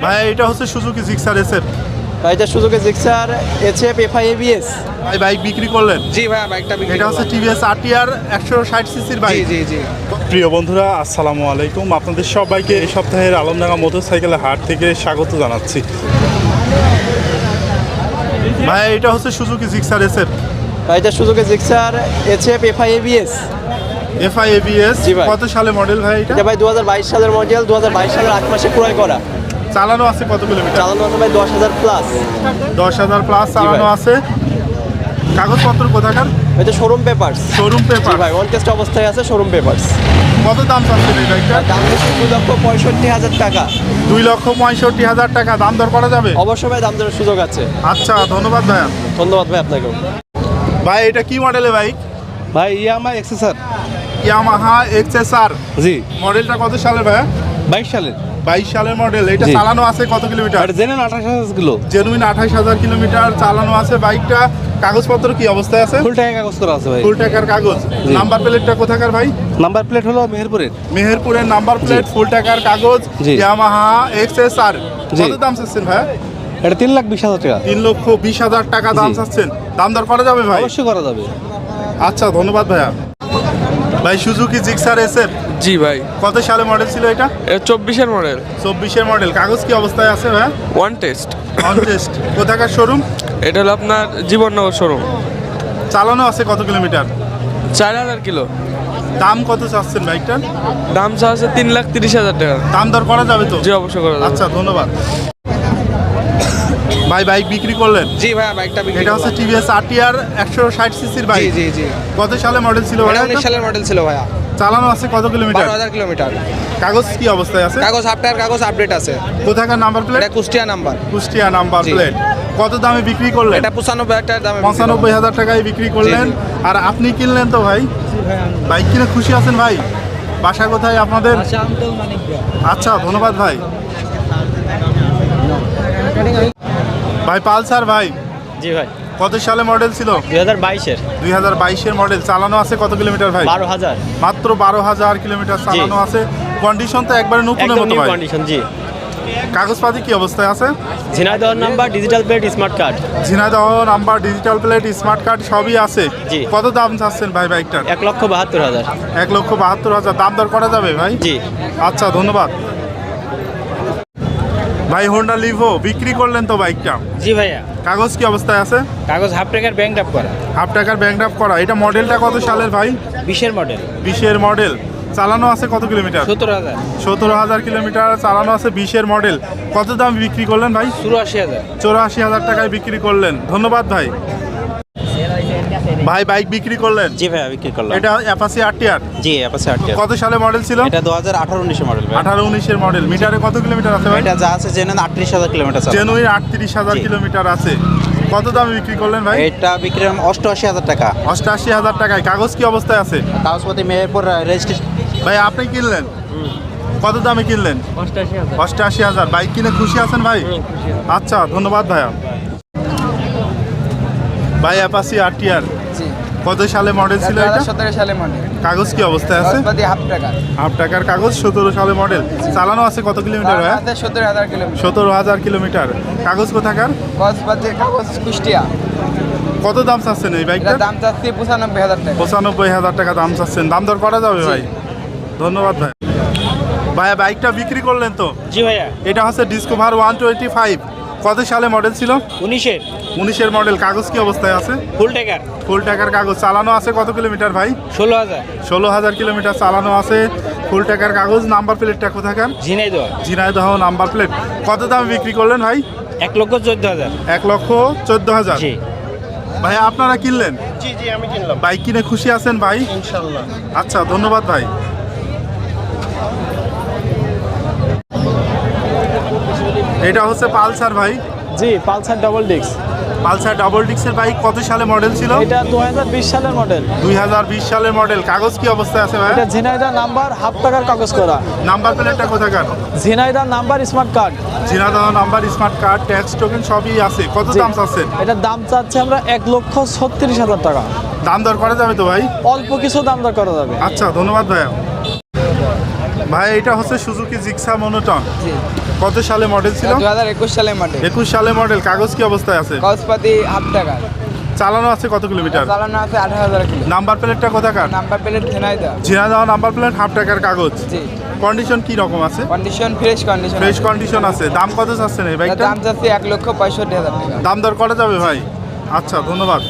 ভাই এটা হচ্ছে সুজুকি জিক্সার এসএফ। ভাই এটা Suzuki Gixxer SF FI ABS. ভাই বাইক বিক্রি করলেন? জি ভাই বাইকটা বিক্রি এটা হচ্ছে টিভিএস আরটিআর 160 সিসির বাইক। জি জি। প্রিয় বন্ধুরা আসসালামু আলাইকুম, আপনাদের সবাইকে এই সপ্তাহের আলমডাঙ্গা মোটরসাইকেলের হাট থেকে স্বাগত জানাচ্ছি। ভাই এটা হচ্ছে সুজুকি জিক্সার এসএফ। ভাই এটা Suzuki Gixxer SF FI ABS. FI ABS. জি ভাই। কত সালে মডেল ভাই এটা? এটা ভাই 2022 সালের মডেল, 2022 সালের 8 মাসে ক্রয় করা। চালানো আছে কত কিলোমিটার? চালানো আছে ভাই 10,000 প্লাস। 10,000 প্লাস চালানো আছে। কাগজপত্র কোথাকার? এটা শোরুম পেপারস। শোরুম জি পেপার। ভাই অন টেস্ট অবস্থায় আছে, শোরুম পেপারস। কত দাম চাচ্ছেন এই বাইকটা? দাম হচ্ছে 2,65,000 টাকা। 2,65,000 টাকা। দাম দর করা যাবে? অবশ্যই ভাই দাম দরের সুযোগ আছে। আচ্ছা ধন্যবাদ ভাইয়া। ধন্যবাদ ভাই আপনাকেও। ভাই এটা কি মডেলের বাইক? ভাই ইয়ামা এক্সেসর। Yamaha XSR. জি মডেলটা কত সালের ভাইয়া? 22 সালের। 22 সালের মডেল। এটা জি। চালানো আছে কত কিলোমিটার? আর জেনুইন 28,000 কিলো। জেনুইন 28,000 কিলোমিটার চালানো আছে বাইকটা। কাগজপত্র কি অবস্থায় আছে? ফুল টাকা কাগজ করা আছে ভাই। ফুল টাকার কাগজ। জি। নাম্বার প্লেটটা কোথাকার ভাই? নাম্বার প্লেট হলো মেহেরপুরের। মেহেরপুরের নাম্বার প্লেট, ফুল টাকার কাগজ, জি। Yamaha XSR. জি। কত দাম চাচ্ছেন ভাইয়া? এটা 3,20,000 টাকা। 3,20,000 টাকা দাম জি। চাচ্ছেন। দাম দর করা যাবে ভাই? অবশ্যই করা যাবে। আচ্ছা ধন্যবাদ ভাইয়া। ভাই সুজুকি জিক্সার এসএফ জি ভাই, কত সালে মডেল ছিল এটা? এটা 24-এর মডেল, 24-এর মডেল। কাগজ কি অবস্থায় আছে ভাইয়া? One test. On test. কোথাকার শোরুম? এটা হলো আপনার জীবননগর শোরুম। চালানো আছে কত কিলোমিটার? 4,000 কিলো। দাম কত চাচ্ছেন বাইকটার? দাম চা আছে 3,30,000 টাকা। দাম দর করা যাবে তো? জি অবশ্যই করা যাবে। আচ্ছা ধন্যবাদ ভাই। বাইক বিক্রি করলেন? জি ভাই বাইকটা বিক্রি এটা হচ্ছে টিভিএস আরটিআর 160 সিসির বাইক। জি জি। কত সালে মডেল ছিল ভাই? 19 সালের মডেল ছিল ভাইয়া। চালানো আছে কত কিলোমিটার? 12,000 কিলোমিটার। কাগজ কি অবস্থায় আছে? কাগজ হাফটার কাগজ আপডেট আছে। কোথাকার নাম্বার প্লেট? এটা কুষ্টিয়া নাম্বার। কুষ্টিয়া নাম্বার জি। প্লেট। কত দামে বিক্রি করলেন? এটা 95,000 টাকার দামে। 95,000 টাকায় বিক্রি করলেন। জি, আর আপনি কিনলেন তো ভাই? বাইক কিনে খুশি আছেন ভাই? বাসা কোথায় আপনাদের? আচ্ছা ধন্যবাদ ভাই। ভাই পালসার ভাই জি ভাই কত সালে মডেল ছিল? 2022-এর 2022-এর মডেল। চালানো আছে কত কিলোমিটার ভাই? 12,000। মাত্র 12,000 কিলোমিটার চালানো আছে। কন্ডিশন তো একবারে নতুনের একদম মতো নিউ ভাই। কন্ডিশন। জি। কাগজপাতি কি অবস্থায় আছে? Jhenaidah number, digital plate, smart card. Jhenaidah number, digital plate, smart card সবই আছে। জি। কত দাম চাচ্ছেন ভাই বাইকটার? 1,72,000। 1,72,000। দাম দর করা যাবে ভাই? জি। আচ্ছা ধন্যবাদ ভাই। হোন্ডা লিভো বিক্রি করলেন তো বাইকটা? জি ভাইয়া। কাগজ কি অবস্থায় আছে? কাগজ হাফ টাকার ব্যাংক ড্রাফট করা। হাফ টাকার ব্যাংক আপ করা। এটা মডেলটা কত সালের ভাই? 20-এর মডেল। 20-এর মডেল। চালানো আছে কত কিলোমিটার? 17,000। 17,000 কিলোমিটার চালানো আছে। 20-এর মডেল। কত দাম বিক্রি করলেন ভাই? 84,000। 84,000 টাকায় বিক্রি করলেন। ধন্যবাদ ভাই। ভাই বাইক বিক্রি করলেন? জি ভাইয়া বিক্রি করলাম। এটা অ্যাপাচি আরটিআর। জি অ্যাপাচি আরটিআর। কত সালে মডেল ছিল? এটা 2018-19 মডেল ভাই। 18-19-এর মডেল। মিটারে কত কিলোমিটার আছে ভাই? এটা যা আছে জেনুইন 38,000 কিলোমিটার চালানো। জেনুইন 38,000 জি। কিলোমিটার আছে। কত দামে বিক্রি করলেন ভাই? এটা বিক্রি 88,000 টাকা। 88,000 টাকায়। কাগজ কি অবস্থায় আছে? কাগজপত্র মেহেরপুর রেজিস্ট্রেশন। ভাই আপনি কিনলেন? কত দামে কিনলেন? 88,000। বাইক কিনে খুশি আছেন ভাই? আচ্ছা ধন্যবাদ ভাইয়া। ভাই অ্যাপাচি আরটিআর জি। কত সালে মডেল ছিল এটা? 2017 সালে মডেল। কাগজ কি অবস্থায় আছে? কাগজপত্র হাফ টাকা। হাফ টাকার কাগজ। 17 সালে মডেল। চালানো আছে কত কিলোমিটার ভাইয়া? 17,000 কিলোমিটার। 17,000 কিলোমিটার। কাগজ কোথাকার? কাগজপত্র কাগজ কুষ্টিয়া। কত দাম চাচ্ছেন এই এটা বাইকটার? দাম চাচ্ছি 95,000 টাকা। 95,000 টাকা দাম চাচ্ছেন। দাম দর করা যাবে ভাই? ধন্যবাদ ভাই। ভাইয়া বাইকটা বিক্রি করলেন তো? জি ভাইয়া। এটা হচ্ছে ডিসকভার 125। কত সালে মডেল ছিল? 19-এর 19-এর মডেল। কাগজ কি অবস্থায় আছে? ফুল টাকার। ফুল টাকার কাগজ। চালানো আছে কত কিলোমিটার ভাই? 16,000। 16,000 কিলোমিটার চালানো আছে। ফুল টাকার কাগজ। নাম্বার প্লেটটা কোথাকার? ঝিনাইদহ। Jhenaidah number plate. কত দামে বিক্রি করলেন ভাই? 1,14,000। 1,14,000। জি। ভাই আপনারা কিনলেন? জি জি আমি কিনলাম। বাইক কিনে খুশি আছেন ভাই? ইনশাআল্লাহ। আচ্ছা ধন্যবাদ ভাই। এটা হচ্ছে পালসার ভাই। জি Pulsar double disc. Pulsar double ডিক্সের বাইক। কত সালে মডেল ছিল? এটা 2020 সালের মডেল। 2020 সালের মডেল। কাগজ কি অবস্থায় আছে ভাই? এটা ঝিনাইদহ নাম্বার, হাফ টাকার কাগজ করা। নাম্বার প্লেটটা কোথাকার? Jhenaidah number, smart card. Jhenaidah number, smart card, tax token সবই আছে। কত জি। দাম চাচ্ছেন? এটার দাম চাচ্ছি আমরা 1,36,000 টাকা। দাম দর করা যাবে তো ভাই? অল্প কিছু দাম দর করা যাবে। আচ্ছা ধন্যবাদ ভাইয়া। ভাই এটা হচ্ছে সুজুকি জিক্সার মনোটন। জি কত সালে মডেল ছিল? 2021 সালের মডেল। 21 সালে মডেল। কাগজ কি অবস্থায় আছে? কাগজপাতি হাফ টাকা। চালানো আছে কত কিলোমিটার? চালানো আছে 18,000 কিলো। নাম্বার প্লেটটা কোথাকার? Number plate Jhenaidah. Jhenaidah number plate, half টাকার কাগজ। জি কন্ডিশন কি রকম আছে? Condition fresh condition. Fresh condition আছে। দাম কত চাচ্ছেন এই বাইকটা? দাম যাচ্ছে 1,65,000 টাকা। দাম দর করা যাবে ভাই? আচ্ছা, ধন্যবাদ।